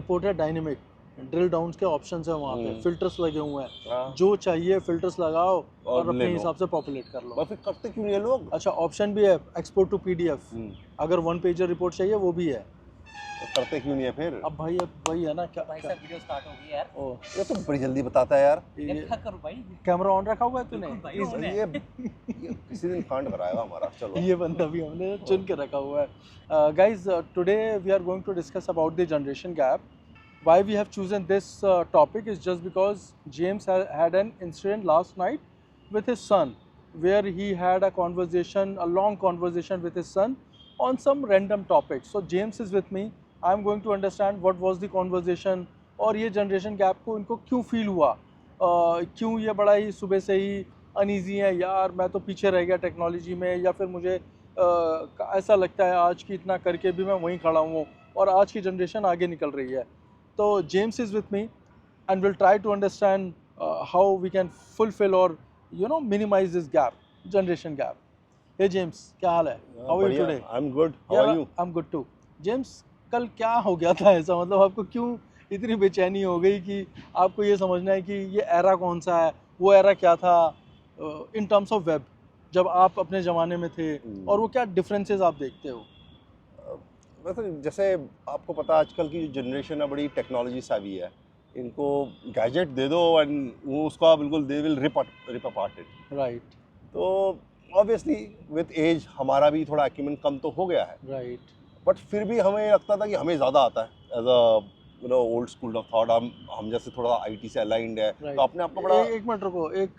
Port है dynamic, drill down के option है वहाँ पे, फिल्टर्स लगे हुए हैं, जो चाहिए फिल्टर्स लगाओ और अपने हिसाब से पॉपुलेट कर लो। फिर करते क्यों नहीं लोग? अच्छा, ऑप्शन भी है एक्सपोर्ट टू PDF, अगर 1 पेजर रिपोर्ट चाहिए वो भी है। तो करते क्यों नहीं है फिर? अब भाई अब वही है ना, क्या भाई साहब वीडियो स्टार्ट हो गई यार। ओ, ये तो बड़ी जल्दी बताता है यार। क्या करूं भाई? कैमरा ऑन रखा हुआ है तूने? ये किसी दिन कांड कराएगा हमारा। चलो ये बंदा भी हमने चुन के रखा हुआ है। Guys, today we are going to discuss about the generation gap. Why we have chosen this topic is just because James had an incident last night with his son, where he had a conversation, a long conversation with his son on some random topic. So James is with me. I am going to understand what was the conversation और ये generation gap को इनको क्यों feel हुआ, क्यों ये बड़ा ही सुबह से ही अनईजी है यार, मैं तो पीछे रह गया टेक्नोलॉजी में, या फिर मुझे ऐसा लगता है आज की इतना करके भी मैं वहीं खड़ा हूँ और आज की जनरेशन आगे निकल रही है। तो James is with me and will try to understand how we can fulfil और minimise this gap, generation gap. Hey James, क्या हाल है? How are you today? I am good, how are you? I am good too. James, कल क्या हो गया था ऐसा, मतलब आपको क्यों इतनी बेचैनी हो गई कि आपको ये समझना है कि ये एरा कौन सा है, वो एरा क्या था इन टर्म्स ऑफ वेब, जब आप अपने ज़माने में थे, और वो क्या डिफरेंसेस आप देखते हो? वैसे जैसे आपको पता है आजकल की जो जनरेशन है बड़ी टेक्नोलॉजी सावी है, इनको गैजेट दे दो एंड वो उसका बिल्कुल they will rip apart it. Right. तो ऑब्वियसली विद एज हमारा भी थोड़ा एक्यूमेंट कम तो हो गया है, राइट, बट फिर भी हमें लगता था कि हमें ज़्यादा आता है as a old school of thought. हम जैसे थोड़ा आईटी से अलाइंड है, तो अपने आप को बड़ा एक मिनट रुको, एक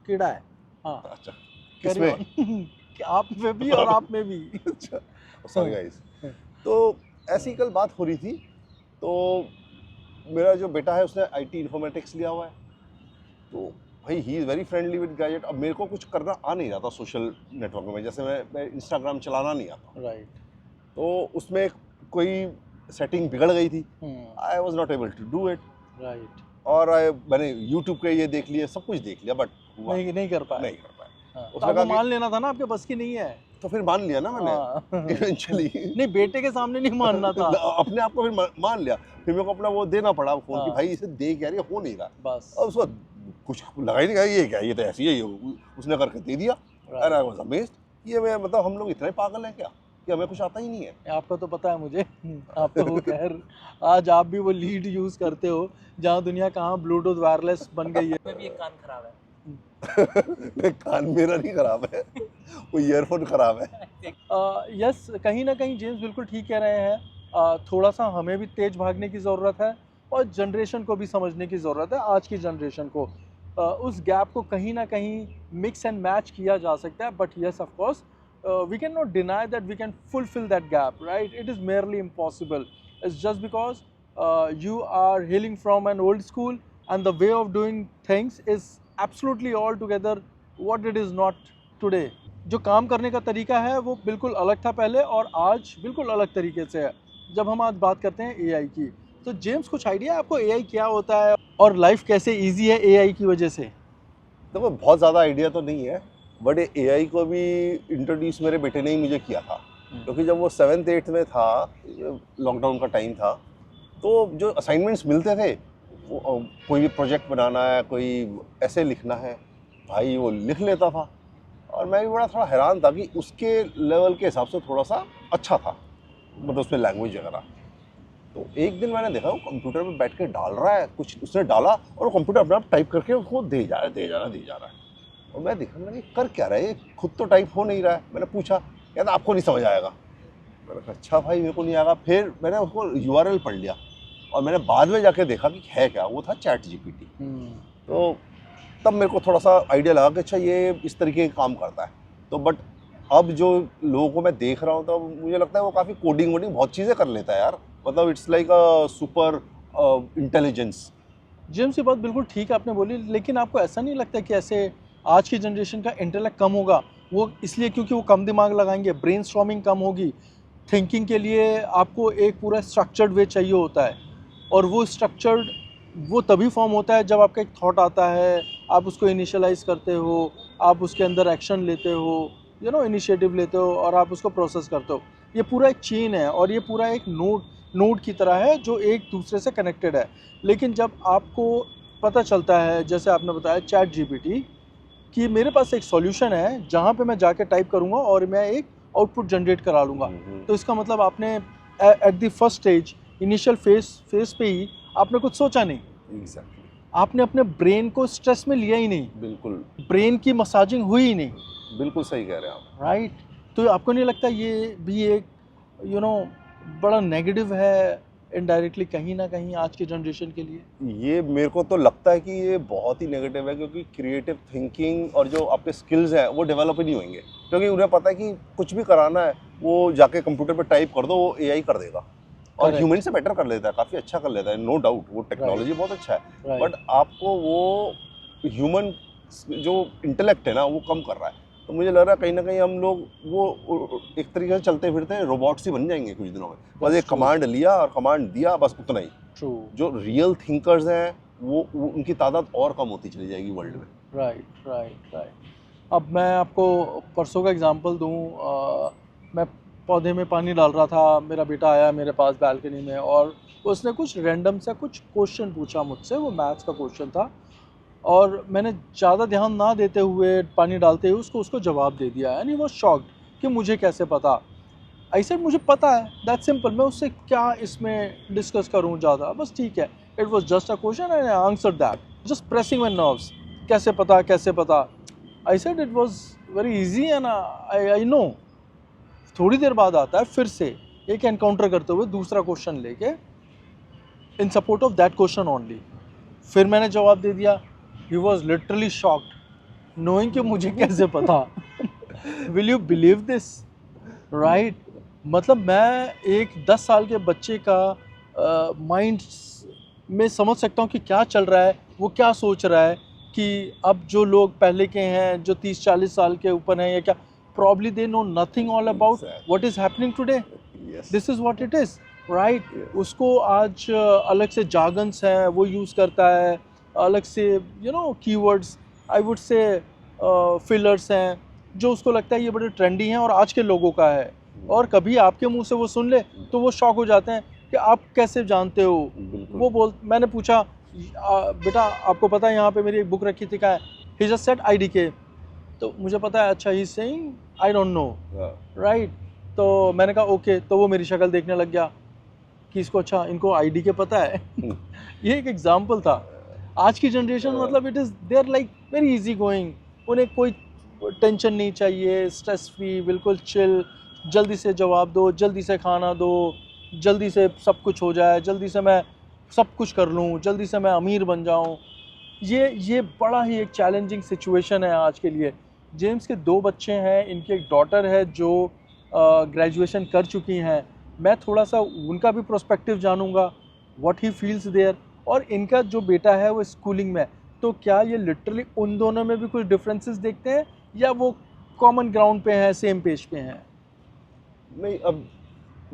कीड़ा है। हाँ, अच्छा, किसमें? आप में भी और आप में भी। अच्छा, सॉरी गाइस। तो ऐसी कल बात हो रही थी, तो मेरा जो बेटा है उसने आईटी इन्फॉर्मेटिक्स लिया हुआ है, तो भाई he is very friendly with gadget. अब मेरे को कुछ करना आ नहीं रहा था सोशल नेटवर्क में, जैसे मैं इंस्टाग्राम चलाना नहीं आता। राइट। तो उसमें कोई सेटिंग बिगड़ गई थी, I was not able to do it. Right. और मैंने यूट्यूब पे ये देख लिया, सब कुछ देख लिया, बट नहीं कर पाया। नहीं कर पाया। तो आपको मान लेना था ना, आपके बस की नहीं है। तो फिर मान लिया ना मैंने इवेंचुअली। नहीं, बेटे के सामने नहीं मानना था। अपने आप को फिर मान लिया, फिर मेरे को अपना वो देना पड़ा फोन कि भाई इसे देख यार, ये हो नहीं रहा बस। और उसको कुछ लगा ही नहीं, ये क्या, ये तो ऐसी है, ये उसने करके दे दिया। And I was amazed. ये मैं मतलब हम लोग इतने पागल हैं क्या कि हमें कुछ आता ही नहीं है? आपका तो पता है मुझे, आप तो वो खैर आज आप भी वो लीड यूज करते हो जहाँ दुनिया कहाँ ब्लूटूथ वायरलेस बन गई है। भी एक कान खराब है। नहीं, कान मेरा नहीं खराब है, वो ईयरफोन खराब है। यस, कहीं ना कहीं जेम्स बिल्कुल ठीक कह रहे हैं। थोड़ा सा हमें भी तेज भागने की ज़रूरत है और जनरेशन को भी समझने की ज़रूरत है, आज की जनरेशन को। उस गैप को कहीं ना कहीं मिक्स एंड मैच किया जा सकता है, but yes of course we cannot deny that we can fulfill that gap, right? It is merely impossible. It's just because you are hailing from an old school and the way of doing things is absolutely altogether what it is not today. जो काम करने का तरीका है वो बिल्कुल अलग था पहले और आज बिल्कुल अलग तरीके से है। जब हम आज बात करते हैं AI की, तो जेम्स कुछ आइडिया है आपको AI क्या होता है और लाइफ कैसे ईजी है AI की वजह से? देखो, बहुत ज़्यादा आइडिया तो नहीं है, बट AI को भी इंट्रोड्यूस मेरे बेटे ने ही मुझे किया था, क्योंकि जब वो 7th 8th में था, लॉकडाउन का टाइम था, तो जो असाइनमेंट्स मिलते थे, कोई भी प्रोजेक्ट बनाना है, कोई ऐसे लिखना है, भाई वो लिख लेता था। और मैं भी बड़ा थोड़ा हैरान था कि उसके लेवल के हिसाब से थोड़ा सा अच्छा था, मतलब उसमें लैंग्वेज वगैरह। तो एक दिन मैंने देखा वो कंप्यूटर पे बैठ के डाल रहा है कुछ, उसने डाला और वो कंप्यूटर अपने आप टाइप करके उसको दे जा रहा है। और मैं देखा, मैंने कर क्या रहा है, खुद तो टाइप हो नहीं रहा है। मैंने पूछा, कहता आपको नहीं समझ आएगा। मैंने कहा अच्छा भाई, मेरे को नहीं आएगा। फिर मैंने उसको URL पढ़ लिया और मैंने बाद में जाके देखा कि है क्या, वो था ChatGPT। तो तब मेरे को थोड़ा सा आइडिया लगा कि अच्छा ये इस तरीके का काम करता है। तो बट अब जो लोगों को मैं देख रहा हूँ, तो मुझे लगता है वो काफ़ी कोडिंग वोडिंग बहुत चीज़ें कर लेता है यार, मतलब it's like a super intelligence. James, ये बात बिल्कुल ठीक आपने बोली, लेकिन आपको ऐसा नहीं लगता कि ऐसे आज की जनरेशन का इंटेलेक्ट कम होगा? वो इसलिए क्योंकि वो कम दिमाग लगाएंगे, ब्रेनस्टॉर्मिंग कम होगी। थिंकिंग के लिए आपको एक पूरा स्ट्रक्चर्ड वे चाहिए होता है, और वो स्ट्रक्चर्ड वो तभी फॉर्म होता है जब आपका एक थॉट आता है, आप उसको इनिशियलाइज करते हो, आप उसके अंदर एक्शन लेते हो, इनिशिएटिव लेते हो और आप उसको प्रोसेस करते हो। ये पूरा एक चेन है और ये पूरा एक नोड, नोड की तरह है जो एक दूसरे से कनेक्टेड है। लेकिन जब आपको पता चलता है, जैसे आपने बताया चैट जीपीटी, कि मेरे पास एक सॉल्यूशन है जहाँ पे मैं जाके टाइप करूँगा और मैं एक आउटपुट जनरेट करा लूँगा, तो इसका मतलब आपने at the first stage, initial face पे ही आपने कुछ सोचा नहीं, एग्जैक्टली, आपने अपने ब्रेन को स्ट्रेस में लिया ही नहीं, बिल्कुल ब्रेन की मसाजिंग हुई ही नहीं, बिल्कुल सही कह रहे हैं आप। राइट। तो आपको नहीं लगता ये भी एक बड़ा नेगेटिव है इनडायरेक्टली कहीं ना कहीं आज की जनरेशन के लिए? ये मेरे को तो लगता है कि ये बहुत ही नेगेटिव है, क्योंकि क्रिएटिव थिंकिंग और जो आपके स्किल्स हैं वो डेवलप ही नहीं होंगे, क्योंकि उन्हें पता है कि कुछ भी कराना है वो जाके कंप्यूटर पे टाइप कर दो, वो एआई कर देगा और Correct. ह्यूमन से बेटर कर लेता है, काफ़ी अच्छा कर लेता है, नो डाउट, वो टेक्नोलॉजी बहुत अच्छा है, Right. बट आपको वो ह्यूमन जो इंटेलेक्ट है ना वो कम कर रहा है। तो मुझे लग रहा है कहीं ना कहीं हम लोग वो एक तरीके से चलते फिरते रोबोट्स ही बन जाएंगे कुछ दिनों में, बस एक true. कमांड लिया और कमांड दिया, बस उतना ही। ट्रू, जो रियल थिंकर्स हैं वो उनकी तादाद और कम होती चली जाएगी वर्ल्ड में। राइट। अब मैं आपको परसों का एग्जांपल दूं, मैं पौधे में पानी डाल रहा था, मेरा बेटा आया मेरे पास बालकनी में और उसने कुछ रैंडम सा कुछ क्वेश्चन पूछा मुझसे, वो मैथ्स का क्वेश्चन था और मैंने ज़्यादा ध्यान ना देते हुए पानी डालते हुए उसको जवाब दे दिया, यानी वो शॉक्ड कि मुझे कैसे पता। ऐसे मुझे पता है, दैट सिंपल, मैं उससे क्या इसमें डिस्कस करूं ज़्यादा, बस ठीक है, it was just a question and I answered that, just pressing my nerves, कैसे पता। I said it was very easy and I know. थोड़ी देर बाद आता है फिर से एक एनकाउंटर करते हुए दूसरा क्वेश्चन लेके, इन support of that question only, फिर मैंने जवाब दे दिया। He was literally shocked knowing कि मुझे कैसे पता। Will you believe this, right? मतलब मैं एक 10 साल के बच्चे का माइंड में समझ सकता हूँ कि क्या चल रहा है, वो क्या सोच रहा है, कि अब जो लोग पहले के हैं जो 30-40 साल के ऊपर हैं या क्या, probably they know nothing all about what is happening today, this is what it is, right? उसको आज अलग से जार्गन्स हैं वो यूज़ करता है, अलग से keywords, I would say fillers हैं जो उसको लगता है ये बड़े ट्रेंडी हैं और आज के लोगों का है, और कभी आपके मुंह से वो सुन ले तो वो शॉक हो जाते हैं कि आप कैसे जानते हो। मैंने पूछा, बेटा आपको पता है यहाँ पे मेरी एक बुक रखी थी, क्या है? ही जस्ट सेड IDK, तो मुझे पता है, अच्छा he is saying I don't know, right? तो मैंने कहा ओके, तो वो मेरी शक्ल देखने लग गया कि इसको, अच्छा इनको IDK पता है। ये एक एग्जाम्पल था। आज की जनरेशन मतलब it is they are like very easy going, उन्हें कोई टेंशन नहीं चाहिए, स्ट्रेस फ्री, बिल्कुल चिल, जल्दी से जवाब दो, जल्दी से खाना दो, जल्दी से सब कुछ हो जाए, जल्दी से मैं सब कुछ कर लूँ, जल्दी से मैं अमीर बन जाऊँ। ये बड़ा ही एक चैलेंजिंग सिचुएशन है आज के लिए। जेम्स के 2 बच्चे हैं, इनकी एक डॉटर है जो ग्रेजुएशन कर चुकी हैं। मैं थोड़ा सा उनका भी प्रोस्पेक्टिव जानूंगा, व्हाट ही फील्स देयर, और इनका जो बेटा है वो स्कूलिंग में, तो क्या ये लिटरली उन दोनों में भी कुछ डिफरेंसेस देखते हैं या वो कॉमन ग्राउंड पे हैं, सेम पेज पे हैं? नहीं, अब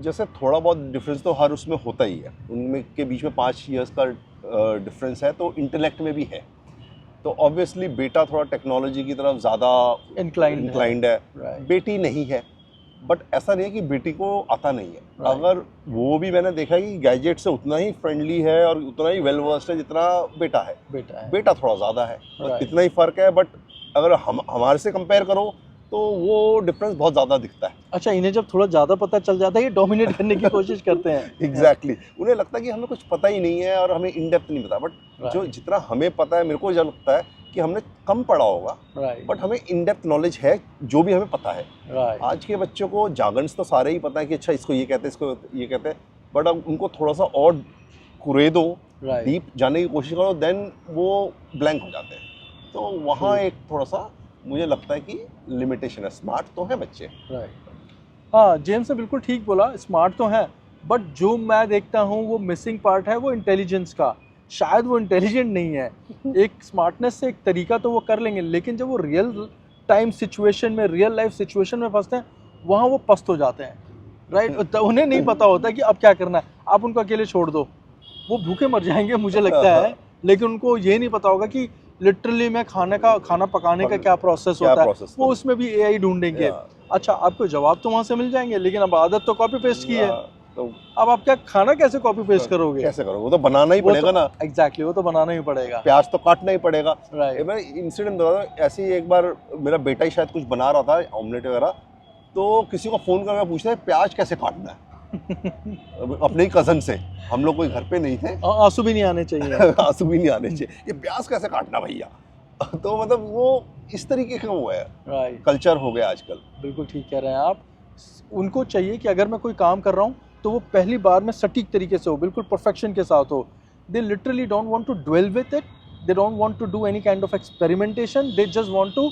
जैसे थोड़ा बहुत डिफरेंस तो हर उसमें होता ही है, उनमें के बीच में 5 इयर्स का डिफरेंस है, तो इंटेलेक्ट में भी है। तो ऑब्वियसली बेटा थोड़ा टेक्नोलॉजी की तरफ ज़्यादा इंक्लाइंड है, Right. बेटी नहीं है। बट ऐसा नहीं है कि बेटी को आता नहीं है, Right. अगर वो भी मैंने देखा है कि गैजेट से उतना ही फ्रेंडली है और उतना ही वेल वर्स्ड है जितना बेटा है। बेटा थोड़ा ज़्यादा है, Right. इतना ही फ़र्क है, बट अगर हमारे से कंपेयर करो तो वो डिफरेंस बहुत ज़्यादा दिखता है। अच्छा, इन्हें जब थोड़ा ज़्यादा पता चल जाता है ये डोमिनेट करने की कोशिश करते हैं। एग्जैक्टली, उन्हें लगता है कि हमें कुछ पता ही नहीं है और हमें इन डेप्थ नहीं पता, बट जो जितना हमें पता है, मेरे को जो लगता है कि हमने कम पढ़ा होगा, बट हमें इन डेप्थ नॉलेज है जो भी हमें पता है। आज के बच्चों को जार्गन्स तो सारे ही पता है कि अच्छा इसको ये कहते हैं, इसको ये कहते हैं, बट अब उनको थोड़ा सा और कुरे दो, डीप जाने की कोशिश करो, देन वो ब्लैंक हो जाते हैं। तो वहाँ एक थोड़ा सा मुझे लगता है कि लिमिटेशन है। स्मार्ट तो है बच्चे, हाँ, जेम्स ने बिल्कुल ठीक बोला, स्मार्ट तो हैं, बट जो मैं देखता हूँ वो मिसिंग पार्ट है वो इंटेलिजेंस का। शायद वो इंटेलिजेंट नहीं है, एक स्मार्टनेस से एक तरीका तो वो कर लेंगे, लेकिन जब वो रियल टाइम सिचुएशन में, रियल लाइफ सिचुएशन में फंसते हैं, वहाँ वो पस्त हो जाते हैं, राइट? उन्हें नहीं पता होता कि अब क्या करना है, आप उनको अकेले छोड़ दो, वो भूखे मर जाएंगे मुझे लगता है, लेकिन उनको ये नहीं पता होगा कि लिटरली मैं खाना पकाने का क्या प्रोसेस होता है, वो उसमें भी AI ढूंढेंगे। अच्छा, आपको जवाब तो वहाँ से मिल जाएंगे, लेकिन अब आदत तो कॉपी पेस्ट की है, तो अब आप क्या खाना कैसे कॉपी पेस्ट करोगे? कैसे करोगे? वो तो बनाना ही वो पड़ेगा तो, ना। एग्जैक्टली, वो तो बनाना ही पड़ेगा। प्याज तो काटना ही पड़ेगा। राइट। मैं इंसिडेंट बता रहा हूँ, ऐसे ही एक बार मेरा बेटा ही शायद कुछ बना रहा था ऑमलेट वगैरह, तो किसी को फ़ोन करके पूछता है प्याज कैसे काटना है अपने ही कज़न से, हम लोग कोई घर पे नहीं थे। आंसू भी नहीं आने चाहिए। आंसू भी नहीं आने चाहिए, ये प्याज कैसे काटना भैया। तो मतलब वो इस तरीके का वो है, राइट, कल्चर हो गया आजकल। बिल्कुल ठीक कह रहे हैं आप। उनको चाहिए कि अगर मैं कोई काम कर रहा हूँ तो वो पहली बार में सटीक तरीके से हो, बिल्कुल परफेक्शन के साथ हो। They literally don't want to dwell with it, they don't want to do any kind of experimentation, they just want to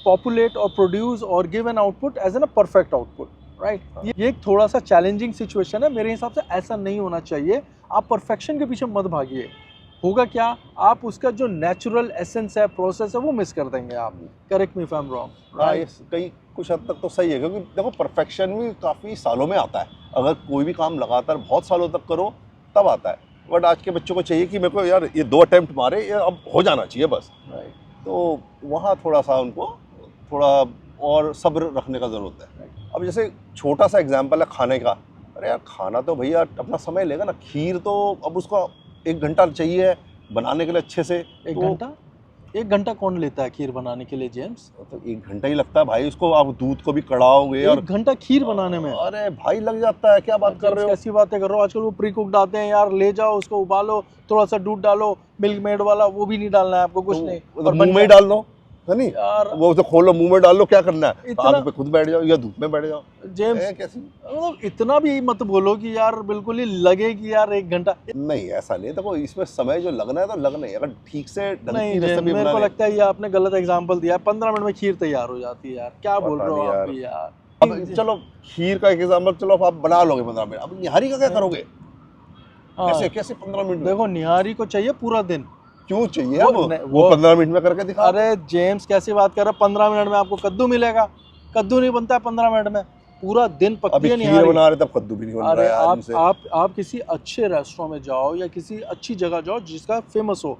populate और प्रोड्यूस और give an output as an a perfect output, right. ये एक थोड़ा सा challenging situation है, मेरे हिसाब से ऐसा नहीं होना चाहिए। आप परफेक्शन के पीछे मत भागिए, होगा क्या, आप उसका जो नेचुरल एसेंस है, प्रोसेस है, वो मिस कर देंगे आप। Correct me if I am wrong. हाँ, ये कई कुछ हद तक तो सही है, क्योंकि देखो परफेक्शन भी काफ़ी सालों में आता है। अगर कोई भी काम लगातार बहुत सालों तक करो तब आता है, बट आज के बच्चों को चाहिए कि मेरे को यार ये 2 अटेम्प्ट मारे, ये अब हो जाना चाहिए बस। राइट, तो वहाँ थोड़ा सा उनको थोड़ा और सब्र रखने का ज़रूरत है। अब जैसे छोटा सा एग्जांपल है खाने का, अरे यार खाना तो भैया अपना समय लेगा ना। खीर तो अब उसका 1 घंटा चाहिए बनाने के लिए अच्छे से। 1 तो घंटा? 1 घंटा कौन लेता है खीर बनाने के लिए जेम्स? तो 1 घंटा ही लगता है भाई, उसको आप दूध को भी कड़ाओगे और 1 घंटा खीर बनाने में? अरे भाई लग जाता है, क्या बात कर रहे हो। कैसी बातें कर रहे हो, आजकल वो प्री कुक्ड आते हैं यार, ले जाओ उसको उबालो, थोड़ा सा दूध डालो, मिल्क मेड वाला, वो भी नहीं डालना है आपको, कुछ नहीं, तो मुंह में ही डाल लो, है नहीं यार। वो तो खोलो मुंह में डाल लो, क्या करना है, इतना- आग पे खुद बैठ जाओ या धूप में बैठ जाओ। जेम्स कैसी मतलब इतना भी मत बोलो कि यार बिल्कुल ही लगे कि यार 1 घंटा। नहीं, ऐसा नहीं। देखो इसमें समय जो लगना है तो लगना ही, अगर ठीक से ढंग नहीं की जेम्स, रेसिपी मेरे को बनाने। लगता है ये आपने गलत एग्जांपल दिया। 15 मिनट में खीर तैयार हो जाती है यार, क्या बोल पता रहे हो नहीं आप यार। भी यार। अब चलो खीर का एक एग्जांपल, चलो आप बना लोगे 15 मिनट, अब निहारी का क्या करोगे? हाँ, कैसे कैसे 15 मिनट में? देखो निहारी को चाहिए पूरा दिन। क्यों चाहिए वो- अब? नहीं, वो वो- 15 मिनट में करके दिखा। अरे जेम्स कैसी बात कर रहे हो, 15 मिनट में आपको कद्दू मिलेगा? कद्दू नहीं बनता है 15 मिनट में, पूरा दिन पकती अभी है खीर निहारी। बना रहे तब कद्दू भी नहीं बन रहा अरे है यार इनसे। आप किसी अच्छे रेस्टोरेंट में जाओ या किसी अच्छी जगह जाओ जिसका फेमस हो,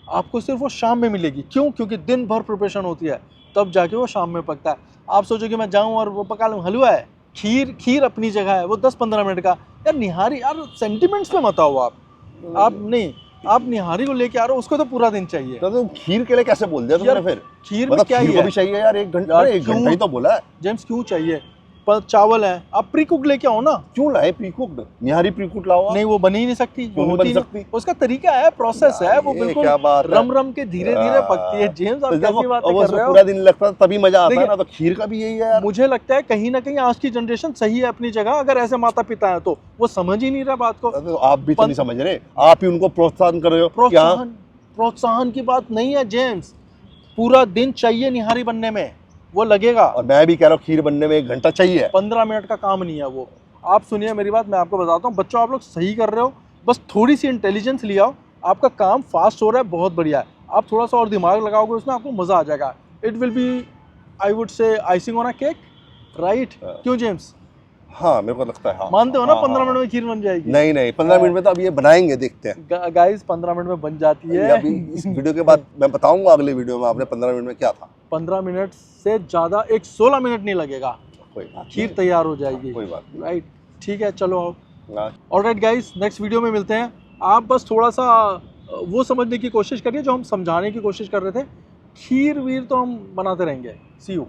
आपको सिर्फ वो शाम में मिलेगी। क्यों? क्योंकि दिन भर प्रिपरेशन होती है, तब जाके वो शाम में पकता है। आप सोचो कि मैं जाऊं और वो पका लूं, हलवा है। खीर अपनी जगह है, वो 10-15 मिनट का। यार निहारी, यार सेंटिमेंट्स पे मत आओ आप नहीं, आप निहारी को लेके आ रहे हो, उसको तो पूरा दिन चाहिए। तो खीर के लिए कैसे बोल दिया तुमने यार, फिर? खीर में मतलब क्या खीर ही को है भी चाहिए यार 1 घंटा, यार, अरे 1 क्यों? घंटा ही तो बोला है। जेम्स क्यों चाहिए? पर चावल है, आप प्री कुक लेके आओ ना। क्यों लाए प्री कुक्ड? निहारी प्री कुक्ड लाओ आप। नहीं, वो बनी ही नहीं सकती, वो क्यों नहीं होती बन नहीं। सकती? उसका तरीका है, प्रोसेस है, वो ये बिल्कुल क्या बात है? रम रम के धीरे धीरे पकती है। जेम्स आप तो देखो, कैसी बातें अब कर उसमें रहे हो? पूरा दिन लगता है तभी मजा आता है देखिए, ना, तो खीर का भी यही है यार। मुझे लगता है कहीं ना कहीं आज की जनरेशन सही है अपनी जगह। अगर ऐसे माता पिता है तो वो समझ ही नहीं रहा बात को। तो आप भी तो नहीं समझ रहे, आप ही उनको प्रोत्साहन कर रहे हो। प्रोत्साहन प्रोत्साहन की बात नहीं है जेम्स, पूरा दिन चाहिए निहारी बनने में, वो लगेगा। और मैं भी कह रहा हूँ खीर बनने में 1 घंटा चाहिए। 15 मिनट का काम नहीं है वो। आप सुनिए मेरी बात, मैं आपको बताता हूँ। बच्चों, आप लोग सही कर रहे हो, बस थोड़ी सी इंटेलिजेंस ले आओ, आपका काम फास्ट हो रहा है, बहुत बढ़िया है। आप थोड़ा सा और दिमाग लगाओगे उसमें, आपको मज़ा आ जाएगा। It will be, I would say, icing on a cake, right? क्यों जेम्स, हाँ मेरे को लगता है। हाँ, मानते हो ना? हाँ, 15 हाँ, मिनट में खीर बन जाएगी? नहीं 15 मिनट में तो अब ये बनाएंगे, देखते हैं। गाइस 15 मिनट में बन जाती ये है। अभी इस वीडियो के बाद मैं बताऊंगा अगले वीडियो में आपने 15 मिनट में क्या था। 15 मिनट से ज़्यादा, एक 16 मिनट नहीं लगेगा, कोई बात खीर नहीं। तैयार हो जाएगी। कोई बात राइट, ठीक है, चलो आओ। नहीं। ऑलराइट गाइस, नेक्स्ट वीडियो में मिलते हैं। आप बस थोड़ा सा वो समझने की कोशिश करिए जो हम समझाने की कोशिश कर रहे थे। खीर वीर तो हम बनाते रहेंगे। सी यू।